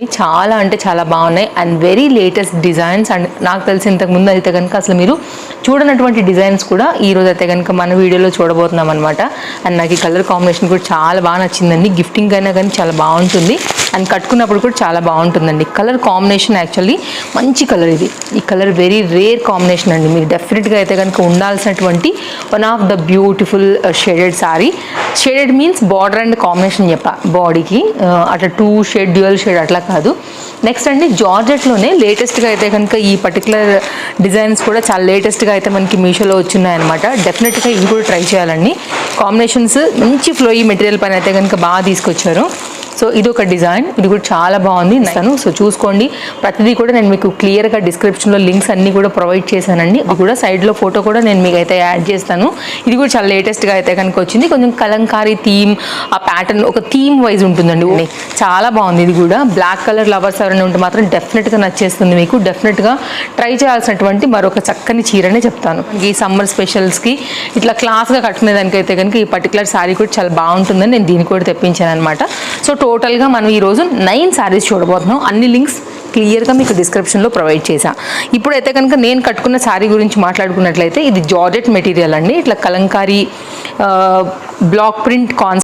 చాలా అంటే చాలా బాగున్నాయి and very latest designs. And నాకు తెలిసి ఇంతకు ముందు అయితే కనుక అసలు మీరు చూడనటువంటి డిజైన్స్ కూడా ఈరోజు అయితే కనుక మన వీడియోలో చూడబోతున్నాం అనమాట. అండ్ నాకు ఈ కలర్ కాంబినేషన్ కూడా చాలా బాగా నచ్చిందండి. గిఫ్టింగ్ అయినా కానీ చాలా బాగుంటుంది అండ్ కట్టుకున్నప్పుడు కూడా చాలా బాగుంటుందండి. కలర్ కాంబినేషన్ యాక్చువల్లీ మంచి కలర్ ఇది. ఈ కలర్ వెరీ రేర్ కాంబినేషన్ అండి. మీరు డెఫినెట్గా అయితే కనుక ఉండాల్సినటువంటి one of the beautiful shaded sorry. Shaded means border and combination బాడీకి అట్లా 2 షేడ్ డ్యూయల్ షేడ్ అట్లా కాదు. నెక్స్ట్ అండి జార్జెట్లోనే లేటెస్ట్గా అయితే కనుక ఈ పర్టికులర్ డిజైన్స్ కూడా చాలా లేటెస్ట్గా అయితే మనకి మీషోలో వచ్చున్నాయన్నమాట. డెఫినెట్గా ఇవి కూడా ట్రై చేయాలండి. కాంబినేషన్స్ మంచి ఫ్లోయీ మెటీరియల్ పైన అయితే కనుక బాగా తీసుకొచ్చారు. సో ఇది ఒక డిజైన్, ఇది కూడా చాలా బాగుంది ఇస్తాను. సో చూసుకోండి, ప్రతిదీ కూడా నేను మీకు క్లియర్గా డిస్క్రిప్షన్లో లింక్స్ అన్నీ కూడా ప్రొవైడ్ చేశానండి. అది కూడా సైడ్లో ఫోటో కూడా నేను మీకు అయితే యాడ్ చేస్తాను. ఇది కూడా చాలా లేటెస్ట్గా అయితే కనుక వచ్చింది. కొంచెం కలంకారీ థీమ్, ఆ ప్యాటర్న్ ఒక థీమ్ వైజ్ ఉంటుందండి. చాలా బాగుంది. ఇది కూడా బ్లాక్ కలర్ లవర్స్ ఎవరైనా ఉంటే మాత్రం డెఫినెట్గా నచ్చేస్తుంది మీకు. డెఫినెట్గా ట్రై చేయాల్సినటువంటి మరొక చక్కని చీరనే చెప్తాను. ఈ సమ్మర్ స్పెషల్స్కి ఇట్లా క్లాస్గా కట్టుకునే దానికైతే కనుక ఈ పర్టికులర్ శారీ కూడా చాలా బాగుంటుందని నేను దీన్ని కూడా తెప్పించాను అనమాట. సో టోటల్గా మనం ఈరోజు 9 శారీస్ చూడబోతున్నాం. అన్ని లింక్స్ క్లియర్గా మీకు డిస్క్రిప్షన్లో ప్రొవైడ్ చేశాను. ఇప్పుడైతే కనుక నేను కట్టుకున్న శారీ గురించి మాట్లాడుకున్నట్లయితే ఇది జార్జెట్ మెటీరియల్ అండి. ఇట్లా కలంకారీ బ్లాక్ ప్రింట్ కాన్సెప్ట్